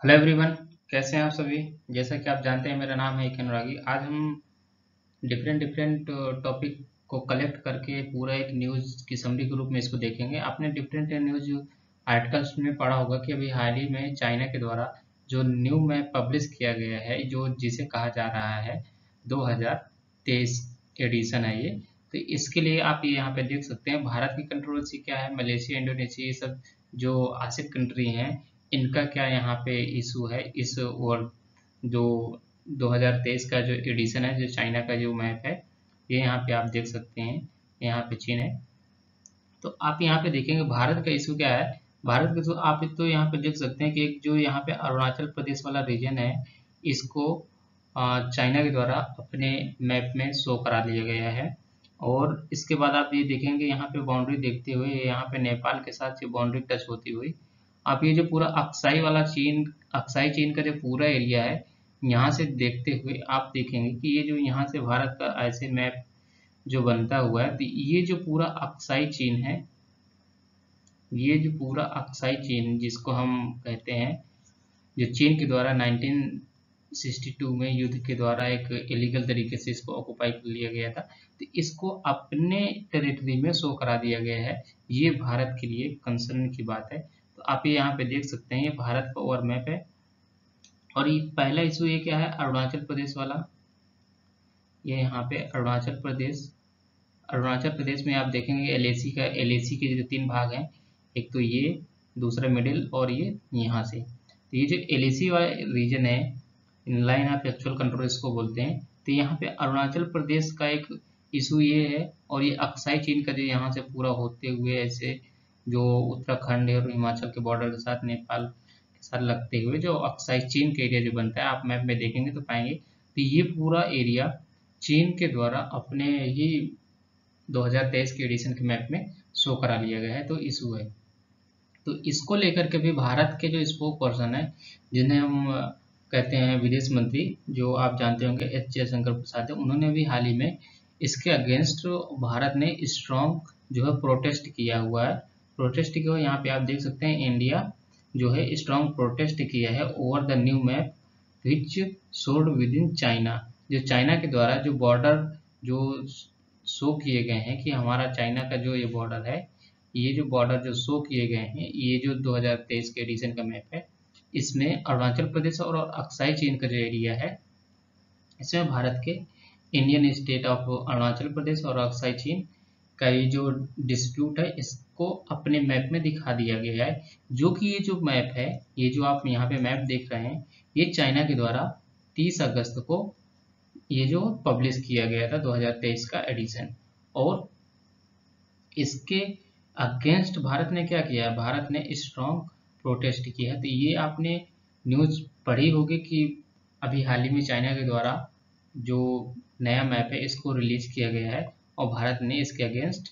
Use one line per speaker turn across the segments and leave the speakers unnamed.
Hello everyone. कैसे हैं आप सभी। जैसा कि आप जानते हैं मेरा नाम है इक अनुरागी। आज हम डिफरेंट डिफरेंट टॉपिक को कलेक्ट करके पूरा एक न्यूज़ की समरी के रूप में इसको देखेंगे। आपने डिफरेंट न्यूज़ आर्टिकल्स में पढ़ा होगा कि अभी हाल ही में चाइना के द्वारा जो न्यू मैप पब्लिश किया गया है, जो जिसे कहा जा रहा है 2023 एडिशन है ये। तो इसके लिए आप ये यहाँ पे देख सकते हैं भारत की कंट्रोवर्सी क्या है, मलेशिया, इंडोनेशिया, ये सब जो आसिफ कंट्री हैं इनका क्या यहाँ पे इशू है। इस वर्ल्ड जो 2023 का जो एडिशन है, जो चाइना का जो मैप है, ये यहाँ पे आप देख सकते हैं। यहाँ पे चीन है। तो आप यहाँ पे देखेंगे भारत का इशू क्या है। भारत का तो आप तो यहाँ पे देख सकते हैं कि एक जो यहाँ पे अरुणाचल प्रदेश वाला रीजन है, इसको चाइना के द्वारा अपने मैप में शो करा लिया गया है। और इसके बाद आप ये देखेंगे यहाँ पे बाउंड्री देखते हुए, यहाँ पे नेपाल के साथ ये बाउंड्री टच होती हुई आप ये जो पूरा अक्साई चीन का जो पूरा एरिया है, यहाँ से देखते हुए आप देखेंगे कि ये जो यहाँ से भारत का ऐसे मैप जो बनता हुआ है, तो ये जो पूरा अक्साई चीन है, ये जो पूरा अक्साई चीन जिसको हम कहते हैं, जो चीन के द्वारा 1962 में युद्ध के द्वारा एक इलीगल तरीके से इसको ऑक्युपाई कर लिया गया था, तो इसको अपने टेरिटरी में शो करा दिया गया है। ये भारत के लिए कंसर्न की बात है। तो आप ये यहाँ पे देख सकते हैं, ये भारत का ओवर मैप है। और ये पहला इशू ये क्या है, अरुणाचल प्रदेश वाला। ये यहाँ पे अरुणाचल प्रदेश में आप देखेंगे एलएसी के जो तीन भाग हैं, एक तो ये, दूसरा मिडिल, और ये यहाँ से। तो ये जो एलएसी वाला रीजन है, लाइन ऑफ एक्चुअल कंट्रोल इसको बोलते हैं। तो यहाँ पे अरुणाचल प्रदेश का एक इशू ये है, और ये अक्साई चीन का जो यहाँ से पूरा होते हुए ऐसे जो उत्तराखंड और हिमाचल के बॉर्डर के साथ नेपाल के साथ लगते हुए जो अक्साई चीन का एरिया जो बनता है, आप मैप में देखेंगे तो पाएंगे। तो ये पूरा एरिया चीन के द्वारा अपने ही 2023 के एडिशन के मैप में शो करा लिया गया है। तो इशू है, तो इसको लेकर के भी भारत के जो स्पोक पर्सन है, जिन्हें हम कहते हैं विदेश मंत्री, जो आप जानते होंगे एस जयशंकर प्रसाद है, उन्होंने भी हाल ही में इसके अगेंस्ट भारत ने स्ट्रॉन्ग जो है प्रोटेस्ट किया हुआ है। प्रोटेस्ट किया हुआ यहाँ पे आप देख सकते हैं, इंडिया जो है स्ट्रॉन्ग प्रोटेस्ट किया है over the new map which sold with in China. जो चाइना के द्वारा जो बॉर्डर जो शो किए गए हैं कि हमारा चाइना का जो ये बॉर्डर है, ये जो बॉर्डर जो शो किए गए हैं, ये जो 2023 के एडिशन का मैप है, इसमें अरुणाचल प्रदेश और अक्साई चीन का जो एरिया है, इसमें भारत के Indian state of Arunachal Pradesh और अक्साई चीन का ये जो डिस्प्यूट है, इसको अपने मैप में दिखा दिया गया है। जो कि ये जो मैप है, ये जो आप यहाँ पे मैप देख रहे हैं, ये चाइना के द्वारा 30 अगस्त को ये जो पब्लिश किया गया था 2023 का एडिशन। और इसके अगेंस्ट भारत ने क्या किया है, भारत ने स्ट्रॉन्ग प्रोटेस्ट किया है। तो ये आपने न्यूज़ पढ़ी होगी कि अभी हाल ही में चाइना के द्वारा जो नया मैप है इसको रिलीज किया गया है, और भारत ने इसके अगेंस्ट।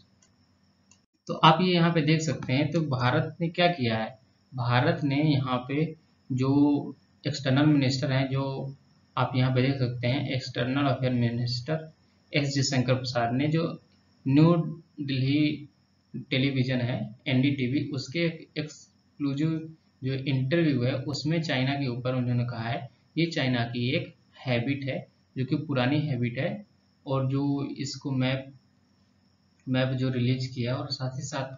तो आप ये यहाँ पे देख सकते हैं, तो भारत ने क्या किया है, भारत ने यहाँ पे जो एक्सटर्नल मिनिस्टर हैं, जो आप यहाँ पे देख सकते हैं, external affair minister S Jaishankar Prasad ने जो न्यू दिल्ली टेलीविजन है एनडीटीवी, उसके एक्सक्लूसिव जो इंटरव्यू है, उसमें चाइना के ऊपर उन्होंने कहा है ये चाइना की एक हैबिट है, जो कि पुरानी हैबिट है। और जो इसको मैप जो रिलीज किया, और साथ ही साथ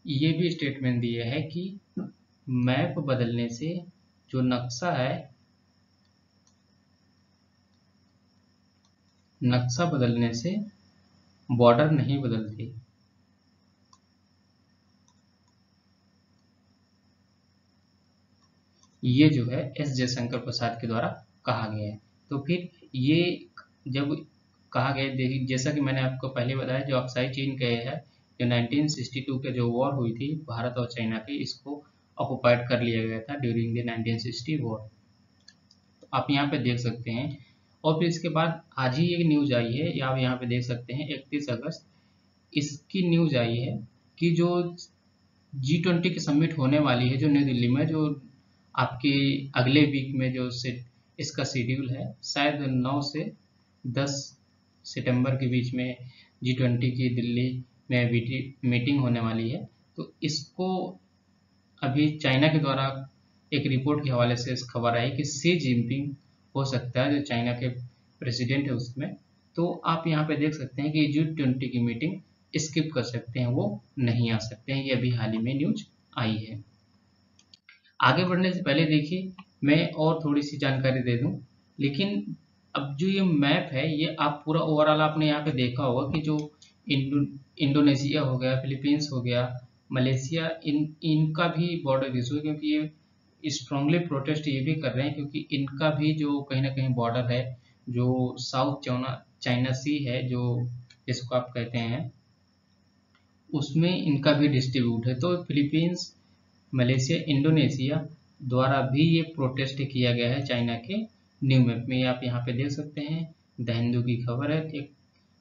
ये भी स्टेटमेंट दिया है कि मैप बदलने से जो नक्शा बदलने से बॉर्डर नहीं बदलती। ये जो है एस जयशंकर प्रसाद के द्वारा कहा गया है। तो फिर ये जब कहा गया, देखिए जैसा कि मैंने आपको पहले बताया, जो अक्साई चीन के है, जो 1962 के जो वॉर हुई थी भारत और चाइना की, इसको ऑक्युपाइड कर लिया गया था ड्यूरिंग द 1960 वॉर। तो आप यहाँ पे देख सकते हैं। और फिर इसके बाद आज ही एक न्यूज आई है, या आप यहाँ पे देख सकते हैं 31 अगस्त इसकी न्यूज आई है कि जो G20 की समिट होने वाली है जो न्यू दिल्ली में, जो आपके अगले वीक में जो इसका शेड्यूल है, शायद 9 से 10 सितंबर के बीच में G20 की दिल्ली में मीटिंग होने वाली है। तो इसको अभी चाइना के द्वारा एक रिपोर्ट के हवाले से इस खबर आई कि शी जिनपिंग हो सकता है जो चाइना के प्रेसिडेंट है उसमें, तो आप यहाँ पे देख सकते हैं कि G20 की मीटिंग स्किप कर सकते हैं, वो नहीं आ सकते हैं। ये अभी हाल ही में न्यूज आई है। आगे बढ़ने से पहले देखिए मैं और थोड़ी सी जानकारी दे दूं, लेकिन अब जो ये मैप है ये आप पूरा ओवरऑल आपने यहाँ पे देखा होगा कि जो इंडोनेशिया हो गया, फिलीपींस हो गया, मलेशिया, इनका भी बॉर्डर इशू है, क्योंकि ये स्ट्रांगली प्रोटेस्ट ये भी कर रहे हैं क्योंकि इनका भी जो कहीं ना कहीं बॉर्डर है, जो साउथ चाइना सी है, जो जिसको आप कहते हैं, उसमें इनका भी डिस्ट्रीब्यूट है। तो फिलीपींस, मलेशिया, इंडोनेशिया द्वारा भी ये प्रोटेस्ट किया गया है चाइना के न्यू मैप में। आप यहाँ पे देख सकते हैं, द हिंदू की खबर है, एक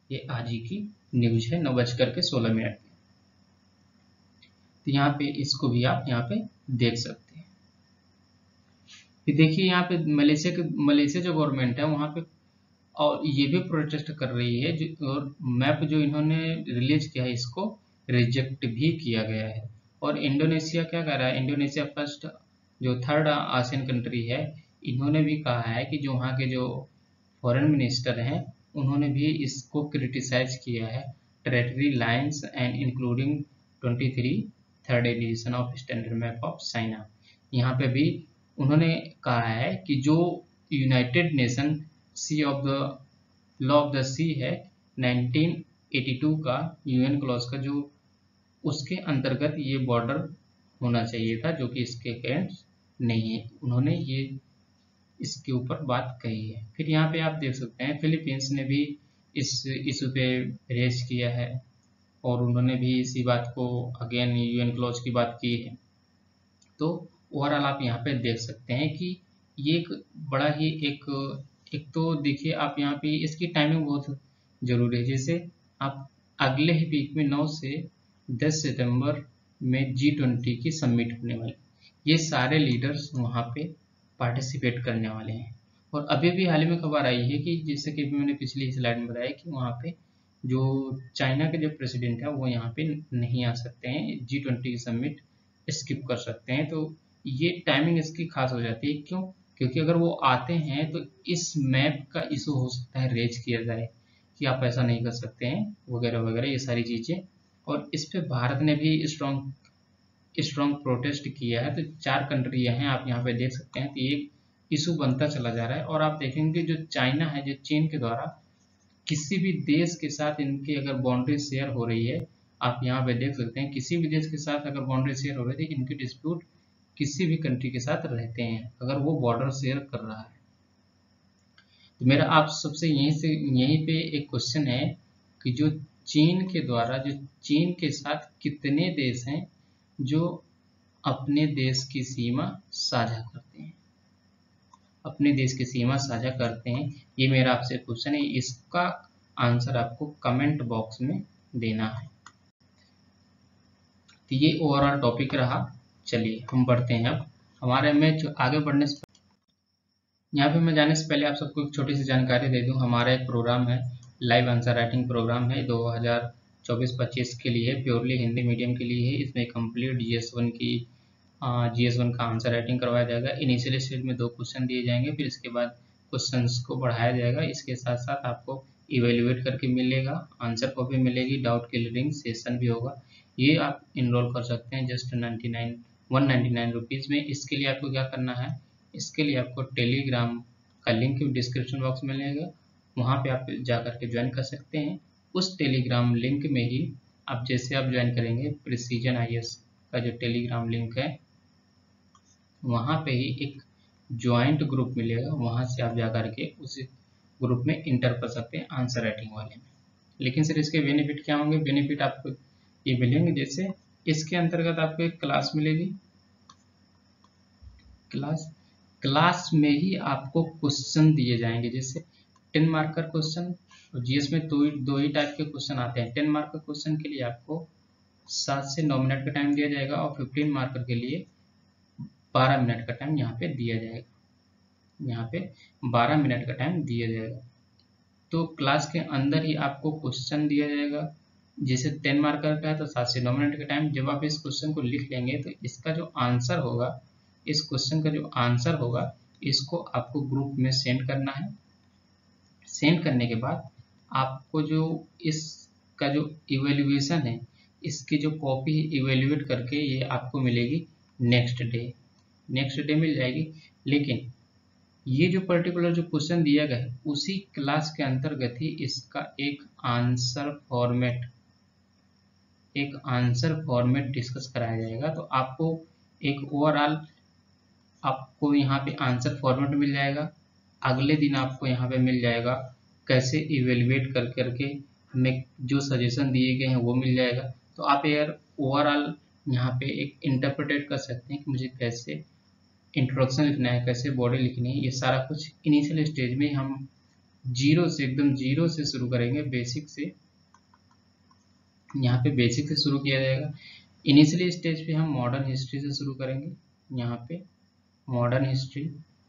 ये आज ही की न्यूज है, 9:16 तो यहाँ पे इसको भी आप यहाँ पे देख सकते हैं। फिर देखिए यहाँ पे मलेशिया जो गवर्नमेंट है वहाँ पे और ये भी प्रोटेस्ट कर रही है, और मैप जो इन्होंने रिलीज किया है इसको रिजेक्ट भी किया गया है। और इंडोनेशिया क्या कर रहा है, इंडोनेशिया फर्स्ट जो थर्ड आसियन कंट्री है, इन्होंने भी कहा है कि जो वहाँ के जो फॉरेन मिनिस्टर हैं उन्होंने भी इसको क्रिटिसाइज किया है, territory lines and including 23 third edition of standard map of China. यहाँ पे भी उन्होंने कहा है कि जो United Nation sea of the law of the sea है 1982 का यूएन क्लॉज का, जो उसके अंतर्गत ये बॉर्डर होना चाहिए था, जो कि इसके अगेंस्ट नहीं है। उन्होंने ये इसके ऊपर बात कही है। फिर यहाँ पे आप देख सकते हैं फिलीपींस ने भी इस इशू पे रेज किया है और उन्होंने भी इसी बात को अगेन यूएन क्लॉज की बात की है। तो ओवरऑल आप यहाँ पे देख सकते हैं कि ये एक बड़ा ही एक तो देखिए आप यहाँ पे इसकी टाइमिंग बहुत जरूरी है। जैसे आप अगले ही वीक में 9 से 10 सितंबर में G20 की समिट होने वाली, ये सारे लीडर्स वहाँ पे पार्टिसिपेट करने वाले हैं। और अभी भी हाल ही में खबर आई है कि जैसे कि मैंने पिछली स्लाइड में बताया कि वहाँ पे जो चाइना के जो प्रेसिडेंट है वो यहाँ पे नहीं आ सकते हैं, G20 की समिट स्किप कर सकते हैं। तो ये टाइमिंग इसकी खास हो जाती है, क्यों? क्योंकि अगर वो आते हैं तो इस मैप का इशू हो सकता है रेज किया जाए कि आप ऐसा नहीं कर सकते हैं वगैरह वगैरह, ये सारी चीज़ें। और इस पे भारत ने भी स्ट्रॉन्ग प्रोटेस्ट किया है। तो 4 कंट्री हैं आप यहाँ पे देख सकते हैं, तो एक इशू बनता चला जा रहा है। और आप देखेंगे जो चाइना है, जो चीन के द्वारा किसी भी देश के साथ इनकी अगर बाउंड्री शेयर हो रही है, आप यहाँ पे देख सकते हैं किसी भी देश के साथ अगर बाउंड्री शेयर हो रही है, इनकी डिस्प्यूट किसी भी कंट्री के साथ रहते हैं अगर वो बॉर्डर शेयर कर रहा है। तो मेरा आप सबसे यहीं पे एक क्वेश्चन है कि जो चीन के द्वारा जो चीन के साथ कितने देश हैं जो अपने देश की सीमा साझा करते हैं, अपने देश की सीमा साझा करते हैं, ये मेरा आपसे क्वेश्चन है। इसका आंसर आपको कमेंट बॉक्स में देना है। तो ये ओवरऑल टॉपिक रहा। चलिए हम बढ़ते हैं अब हमारे में जो आगे बढ़ने से यहाँ पे मैं जाने से पहले आप सबको एक छोटी सी जानकारी दे दूं। हमारा एक प्रोग्राम है, लाइव आंसर राइटिंग प्रोग्राम है, 2024-25 के लिए, प्योरली हिंदी मीडियम के लिए है। इसमें कंप्लीट GS1 का आंसर राइटिंग करवाया जाएगा। इनिशियल स्टेज में 2 क्वेश्चन दिए जाएंगे, फिर इसके बाद क्वेश्चंस को बढ़ाया जाएगा। इसके साथ साथ आपको इवेल्युएट करके मिलेगा, आंसर कॉपी मिलेगी, डाउट क्लियरिंग सेशन भी होगा। ये आप इनरोल कर सकते हैं जस्ट 199 रुपीज़ में। इसके लिए आपको क्या करना है, इसके लिए आपको टेलीग्राम का लिंक डिस्क्रिप्शन बॉक्स में मिलेगा, वहाँ पे आप जा करके ज्वाइन कर सकते हैं। उस टेलीग्राम लिंक में ही आप जैसे आप ज्वाइन करेंगे, प्रिसीजन IAS का जो टेलीग्राम लिंक है वहाँ पे ही एक ज्वाइंट ग्रुप मिलेगा, वहाँ से आप जा करके उस ग्रुप में इंटर कर सकते हैं आंसर राइटिंग वाले में। लेकिन सर इसके बेनिफिट क्या होंगे? बेनिफिट आपको ये मिलेंगे, जैसे इसके अंतर्गत आपको एक क्लास मिलेगी, क्लास में ही आपको क्वेश्चन दिए जाएंगे, जैसे 10 मार्क का क्वेश्चन। और GS में दो ही टाइप के क्वेश्चन आते हैं। 10 मार्क का क्वेश्चन के लिए आपको 7 से 9 मिनट का टाइम दिया जाएगा और 15 मार्कर के लिए 12 मिनट का टाइम यहाँ पे दिया जाएगा। यहाँ पे 12 मिनट का टाइम दिया जाएगा। तो क्लास के अंदर ही आपको क्वेश्चन दिया जाएगा, जैसे 10 मार्कर का है तो 7 से 9 मिनट का टाइम। जब आप इस क्वेश्चन को लिख लेंगे तो इसका जो आंसर होगा इस क्वेश्चन का जो आंसर होगा इसको आपको ग्रुप में सेंड करना है। सेंड करने के बाद आपको जो इसका जो इवेल्युएशन है, इसकी जो कॉपी इवेल्युएट करके ये आपको मिलेगी नेक्स्ट डे मिल जाएगी। लेकिन ये जो पर्टिकुलर जो क्वेश्चन दिया गया है उसी क्लास के अंतर्गत ही इसका एक आंसर फॉर्मेट डिस्कस कराया जाएगा। तो आपको एक ओवरऑल आपको यहाँ पे आंसर फॉर्मेट मिल जाएगा। अगले दिन आपको यहाँ पे मिल जाएगा कैसे इवेल्युएट करके हमें जो सजेशन दिए गए हैं वो मिल जाएगा। तो आप यार ओवरऑल यहाँ पे एक इंटरप्रेटेट कर सकते हैं कि मुझे कैसे इंट्रोडक्शन लिखना है, कैसे बॉडी लिखनी है। ये सारा कुछ इनिशियल स्टेज में हम एकदम जीरो से शुरू करेंगे, बेसिक से। यहाँ पे बेसिक से शुरू किया जाएगा। इनिशियल स्टेज पे हम मॉडर्न हिस्ट्री से शुरू करेंगे। यहाँ पे मॉडर्न हिस्ट्री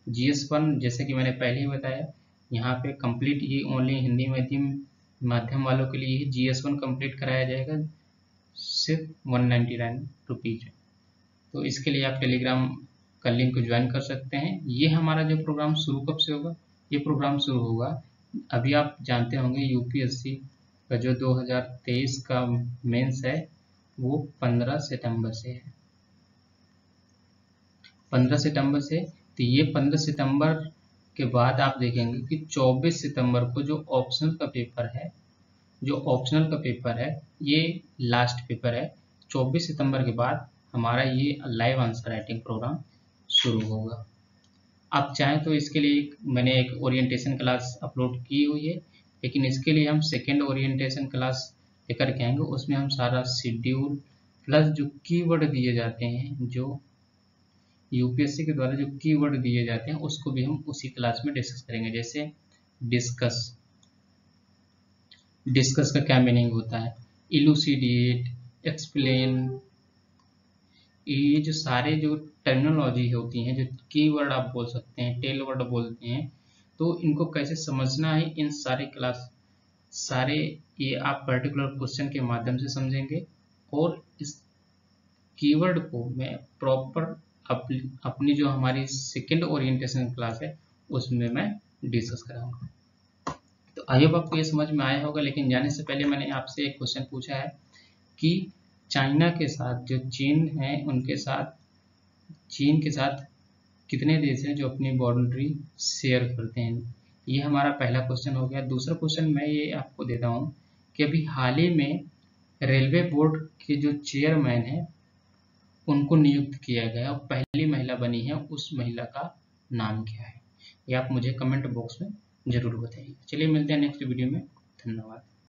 GS1, जैसे कि मैंने पहले ही बताया, यहाँ पे कंप्लीट ये ओनली हिंदी माध्यम वालों के लिए GS1 कंप्लीट कराया जाएगा सिर्फ 199 रुपीज। तो इसके लिए आप टेलीग्राम का लिंक को ज्वाइन कर सकते हैं। ये हमारा जो प्रोग्राम शुरू कब से होगा, ये प्रोग्राम शुरू होगा, अभी आप जानते होंगे UPSC का जो 2023 का मेंस है वो 15 सितंबर से है। 15 सितंबर से, तो ये 15 सितंबर के बाद आप देखेंगे कि 24 सितंबर को जो ऑप्शनल का पेपर है ये लास्ट पेपर है। 24 सितंबर के बाद हमारा ये लाइव आंसर राइटिंग प्रोग्राम शुरू होगा। आप चाहें तो इसके लिए मैंने एक ओरिएंटेशन क्लास अपलोड की हुई है, लेकिन इसके लिए हम सेकेंड ओरिएंटेशन क्लास लेकर के आएंगे। उसमें हम सारा शेड्यूल प्लस जो कीवर्ड दिए जाते हैं, जो UPSC के द्वारा जो कीवर्ड दिए जाते हैं उसको भी हम उसी क्लास में डिस्कस करेंगे। जैसे डिस्कस का क्या मीनिंग होता है, इलूसिडेट, एक्सप्लेन, ये जो सारे जो टर्मिनोलॉजी होती हैं, जो कीवर्ड आप बोल सकते हैं, टेल वर्ड बोलते हैं, तो इनको कैसे समझना है, इन सारे ये आप पर्टिकुलर क्वेश्चन के माध्यम से समझेंगे। और इस कीवर्ड को मैं प्रॉपर अपनी जो हमारी सेकेंड ओरिएंटेशन क्लास है उसमें मैं डिस्कस कराऊंगा। तो आई होप आपको ये समझ में आया होगा। लेकिन जाने से पहले मैंने आपसे एक क्वेश्चन पूछा है कि चाइना के साथ जो चीन है, चीन के साथ कितने देश हैं जो अपनी बाउंड्री शेयर करते हैं। ये हमारा पहला क्वेश्चन हो गया। दूसरा क्वेश्चन मैं ये आपको देता हूँ कि अभी हाल ही में रेलवे बोर्ड के जो चेयरमैन है उनको नियुक्त किया गया और पहली महिला बनी है, उस महिला का नाम क्या है, ये आप मुझे कमेंट बॉक्स में जरूर बताइए। चलिए मिलते हैं नेक्स्ट वीडियो में। धन्यवाद।